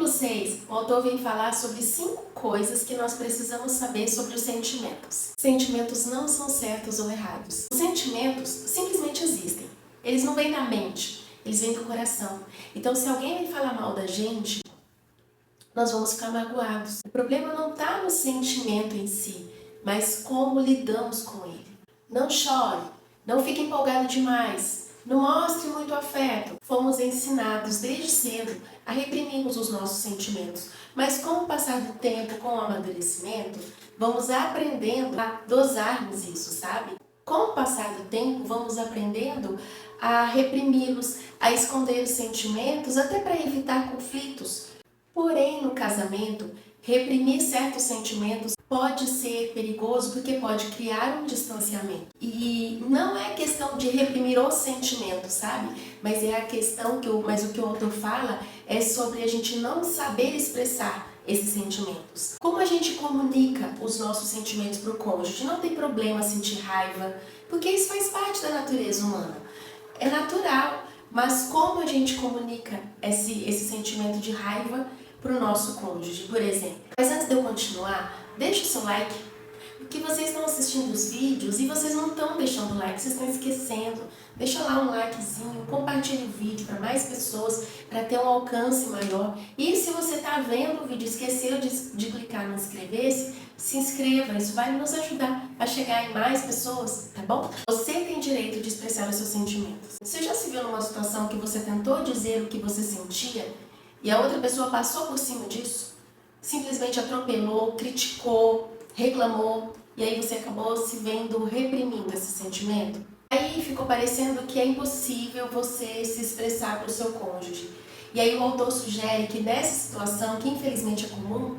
capítulo 6, o autor vem falar sobre 5 coisas que nós precisamos saber sobre os sentimentos. Sentimentos não são certos ou errados. Os sentimentos simplesmente existem. Eles não vêm da mente, eles vêm do coração. Então, se alguém vem falar mal da gente, nós vamos ficar magoados. O problema não está no sentimento em si, mas como lidamos com ele. Não chore, não fique empolgado demais, não mostre muito afeto. Fomos ensinados desde cedo a reprimirmos os nossos sentimentos, mas com o passar do tempo, com o amadurecimento, vamos aprendendo a dosarmos isso, sabe? Com o passar do tempo, vamos aprendendo a reprimi-los, a esconder os sentimentos, até para evitar conflitos. Porém, no casamento, reprimir certos sentimentos pode ser perigoso porque pode criar um distanciamento. E não é questão de reprimir os sentimentos, sabe? Mas é a questão mas o que o autor fala é sobre a gente não saber expressar esses sentimentos. Como a gente comunica os nossos sentimentos para o cônjuge? Não tem problema sentir raiva, porque isso faz parte da natureza humana. É natural, mas como a gente comunica esse sentimento de raiva para o nosso cônjuge, por exemplo? Mas antes de eu continuar, deixa o seu like, porque vocês estão assistindo os vídeos e vocês não estão deixando o like, vocês estão esquecendo. Deixa lá um likezinho, compartilhe o vídeo para mais pessoas, para ter um alcance maior. E se você está vendo o vídeo e esqueceu de clicar no inscrever-se, se inscreva, isso vai nos ajudar a chegar em mais pessoas, tá bom? Você tem direito de expressar os seus sentimentos. Você já se viu numa situação que você tentou dizer o que você sentia e a outra pessoa passou por cima disso? Simplesmente atropelou, criticou, reclamou, e aí você acabou se vendo reprimindo esse sentimento? Aí ficou parecendo que é impossível você se expressar para o seu cônjuge. E aí o autor sugere que nessa situação, que infelizmente é comum,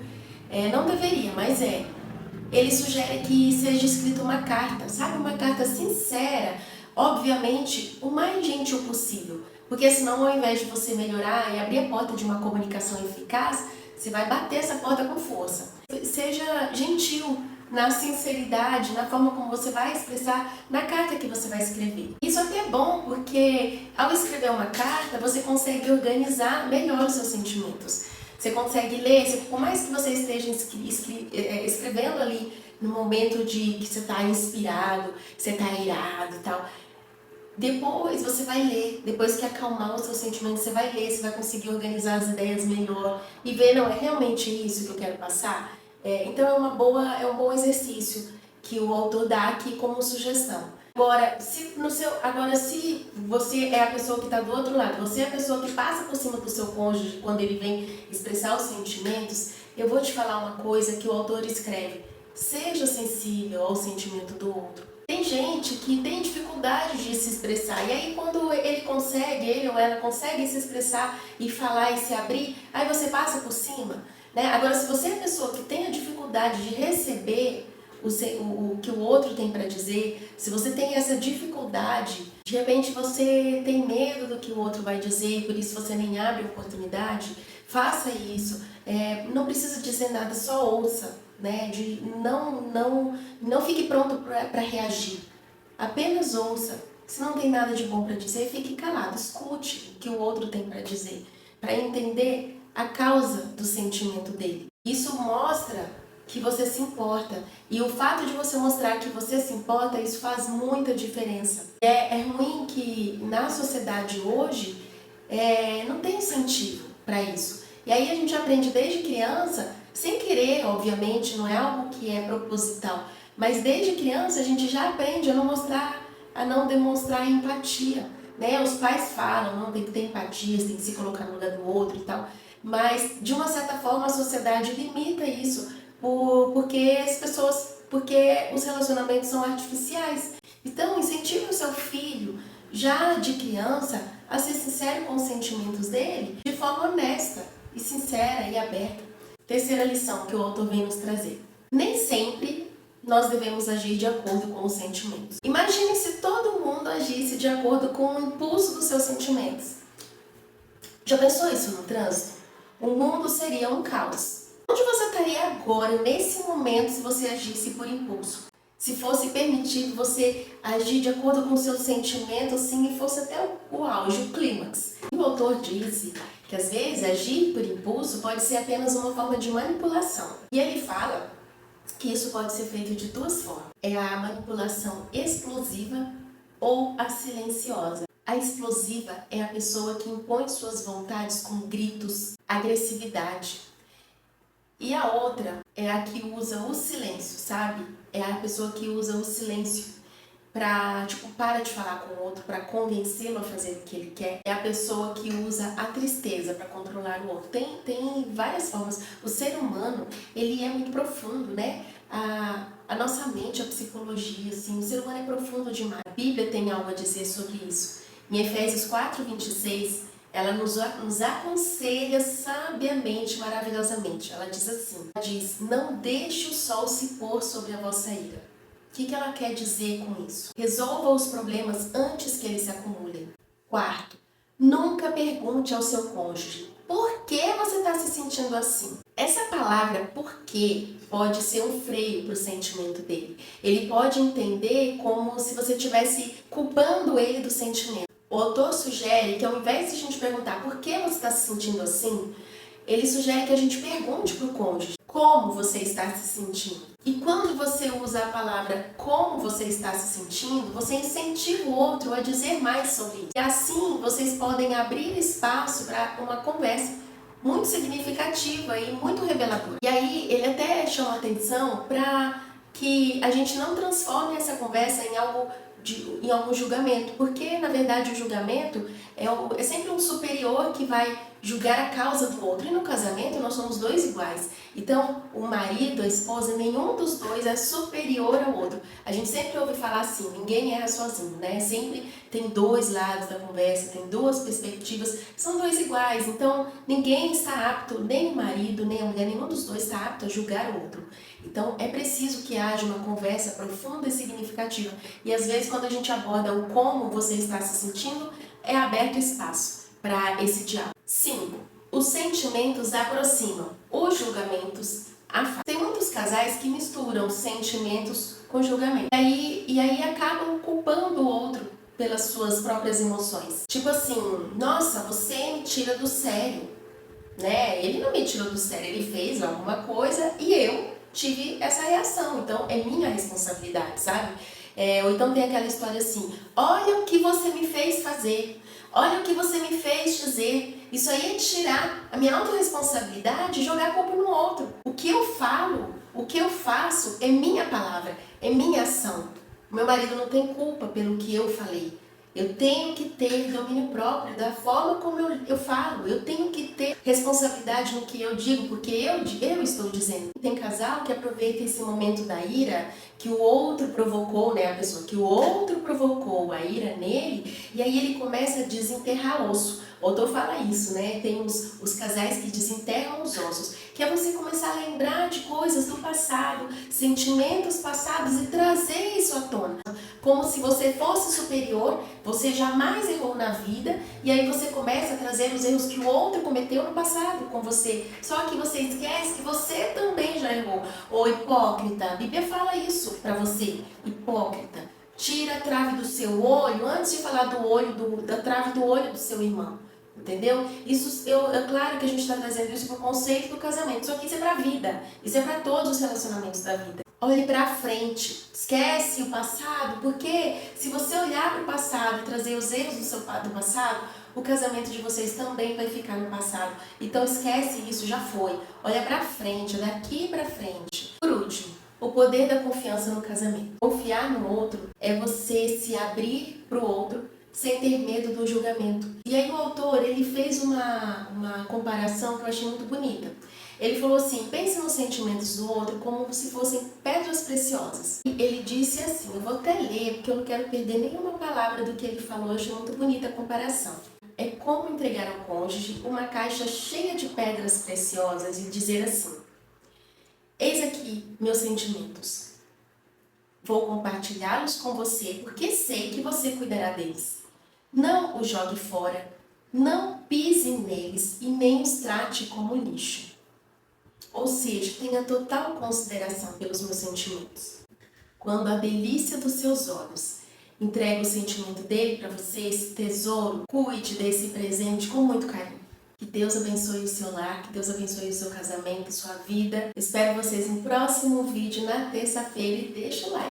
não deveria, mas ele sugere que seja escrita uma carta, sabe? Uma carta sincera, obviamente o mais gentil possível, porque senão ao invés de você melhorar e abrir a porta de uma comunicação eficaz, você vai bater essa porta com força. Seja gentil na sinceridade, na forma como você vai expressar na carta que você vai escrever. Isso até é bom, porque ao escrever uma carta, você consegue organizar melhor os seus sentimentos. Você consegue ler, por mais que você esteja escrevendo ali no momento de que você está inspirado, que você está irado e tal, depois você vai ler, depois que acalmar os seus sentimentos, você vai ler, você vai conseguir organizar as ideias melhor e ver, não, é realmente isso que eu quero passar? Então é um bom exercício que o autor dá aqui como sugestão. Agora, se você é a pessoa que está do outro lado, você é a pessoa que passa por cima do seu cônjuge quando ele vem expressar os sentimentos, eu vou te falar uma coisa que o autor escreve: seja sensível ao sentimento do outro. Tem gente que tem dificuldade de se expressar, e aí quando ele ou ela consegue se expressar e falar e se abrir, aí você passa por cima, né? Agora, se você é a pessoa que tem a dificuldade de receber o que o outro tem para dizer, se você tem essa dificuldade, de repente você tem medo do que o outro vai dizer, por isso você nem abre a oportunidade, faça isso. Não precisa dizer nada, só ouça, né? Não fique pronto para reagir, apenas ouça. Se não tem nada de bom para dizer, fique calado, escute o que o outro tem para dizer, para entender a causa do sentimento dele. Isso mostra que você se importa, e o fato de você mostrar que você se importa, isso faz muita diferença. É ruim que na sociedade hoje não tem incentivo para isso, e aí a gente aprende desde criança, sem querer, obviamente, não é algo que é proposital, mas desde criança a gente já aprende a não demonstrar empatia, né? Os pais falam, não, tem que ter empatia, tem que se colocar no lugar do outro e tal, mas de uma certa forma a sociedade limita isso, porque os relacionamentos são artificiais. Então, incentive o seu filho, já de criança, a ser sincero com os sentimentos dele, de forma honesta e sincera e aberta. Terceira lição que o autor vem nos trazer: nem sempre nós devemos agir de acordo com os sentimentos. Imagine se todo mundo agisse de acordo com o impulso dos seus sentimentos. Já pensou isso no trânsito? O mundo seria um caos. Onde você estaria agora, nesse momento, se você agisse por impulso? Se fosse permitido você agir de acordo com o seu sentimento, assim, e fosse até o auge, o clímax. O autor disse que às vezes agir por impulso pode ser apenas uma forma de manipulação. E ele fala que isso pode ser feito de duas formas. É a manipulação explosiva ou a silenciosa. A explosiva é a pessoa que impõe suas vontades com gritos, agressividade. E a outra é a que usa o silêncio, sabe? É a pessoa que usa o silêncio para, para de falar com o outro, para convencê-lo a fazer o que ele quer. É a pessoa que usa a tristeza para controlar o outro. Tem várias formas. O ser humano, ele é muito profundo, né? A nossa mente, a psicologia, assim, o ser humano é profundo demais. A Bíblia tem algo a dizer sobre isso. Em Efésios 4:26, ela nos aconselha sabiamente, maravilhosamente. Ela diz assim, não deixe o sol se pôr sobre a vossa ira. O que ela quer dizer com isso? Resolva os problemas antes que eles se acumulem. Quarto, nunca pergunte ao seu cônjuge, por que você está se sentindo assim? Essa palavra por quê pode ser um freio para o sentimento dele. Ele pode entender como se você estivesse culpando ele do sentimento. O autor sugere que ao invés de a gente perguntar por que você está se sentindo assim, ele sugere que a gente pergunte para o cônjuge como você está se sentindo. E quando você usa a palavra como você está se sentindo, você incentiva o outro a dizer mais sobre isso. E assim vocês podem abrir espaço para uma conversa muito significativa e muito reveladora. E aí ele até chama atenção para que a gente não transforme essa conversa em algum julgamento, porque na verdade o julgamento é sempre um superior que vai julgar a causa do outro, e no casamento nós somos dois iguais. Então o marido, a esposa, nenhum dos dois é superior ao outro. A gente sempre ouve falar assim, ninguém erra sozinho, né? Sempre tem dois lados da conversa, tem duas perspectivas, são dois iguais. Então ninguém está apto, nem o marido, nem a mulher, nenhum dos dois está apto a julgar o outro. Então é preciso que haja uma conversa profunda e significativa. E às vezes quando a gente aborda o como você está se sentindo, é aberto espaço para esse diálogo. 5. Os sentimentos aproximam, os julgamentos afastam. Tem muitos casais que misturam sentimentos com julgamento. E aí acabam culpando o outro pelas suas próprias emoções. Tipo assim, nossa, você me tira do sério, né? Ele não me tirou do sério, ele fez alguma coisa e eu tive essa reação, então é minha responsabilidade, sabe? Ou então tem aquela história assim, olha o que você me fez fazer, olha o que você me fez dizer. Isso aí é tirar a minha autorresponsabilidade e jogar a culpa no outro. O que eu falo, o que eu faço é minha palavra, é minha ação. O meu marido não tem culpa pelo que eu falei. Eu tenho que ter domínio próprio da forma como eu falo. Eu tenho que ter responsabilidade no que eu digo, porque eu estou dizendo. Tem casal que aproveita esse momento da ira que o outro provocou, né? A pessoa que o outro provocou a ira nele, e aí ele começa a desenterrar osso. O autor fala isso, né? Tem os casais que desenterram os ossos, que é você começar a lembrar de coisas do passado, sentimentos passados e trazer isso à tona. Como se você fosse superior, você jamais errou na vida, e aí você começa a trazer os erros que o outro cometeu no passado com você. Só que você esquece que você também já errou. Ô hipócrita, a Bíblia fala isso pra você, hipócrita. Tira a trave do seu olho antes de falar da trave do olho do seu irmão. Entendeu? Isso, é claro que a gente está trazendo isso para o conceito do casamento, só que isso é para a vida, isso é para todos os relacionamentos da vida. Olhe para frente, esquece o passado, porque se você olhar para o passado e trazer os erros do passado, o casamento de vocês também vai ficar no passado. Então esquece isso, já foi. Olha para frente, daqui para frente. Por último, o poder da confiança no casamento. Confiar no outro é você se abrir para o outro sem ter medo do julgamento. E aí o autor, ele fez uma comparação que eu achei muito bonita. Ele falou assim, pense nos sentimentos do outro como se fossem pedras preciosas. E ele disse assim, eu vou até ler, porque eu não quero perder nenhuma palavra do que ele falou, eu achei muito bonita a comparação. É como entregar ao cônjuge uma caixa cheia de pedras preciosas e dizer assim, eis aqui meus sentimentos. Vou compartilhá-los com você, porque sei que você cuidará deles. Não os jogue fora, não pise neles e nem os trate como lixo. Ou seja, tenha total consideração pelos meus sentimentos. quando a delícia dos seus olhos entrega o sentimento dele para você, esse tesouro, cuide desse presente com muito carinho. Que Deus abençoe o seu lar, que Deus abençoe o seu casamento, sua vida. Espero vocês no próximo vídeo na terça-feira e deixa o like.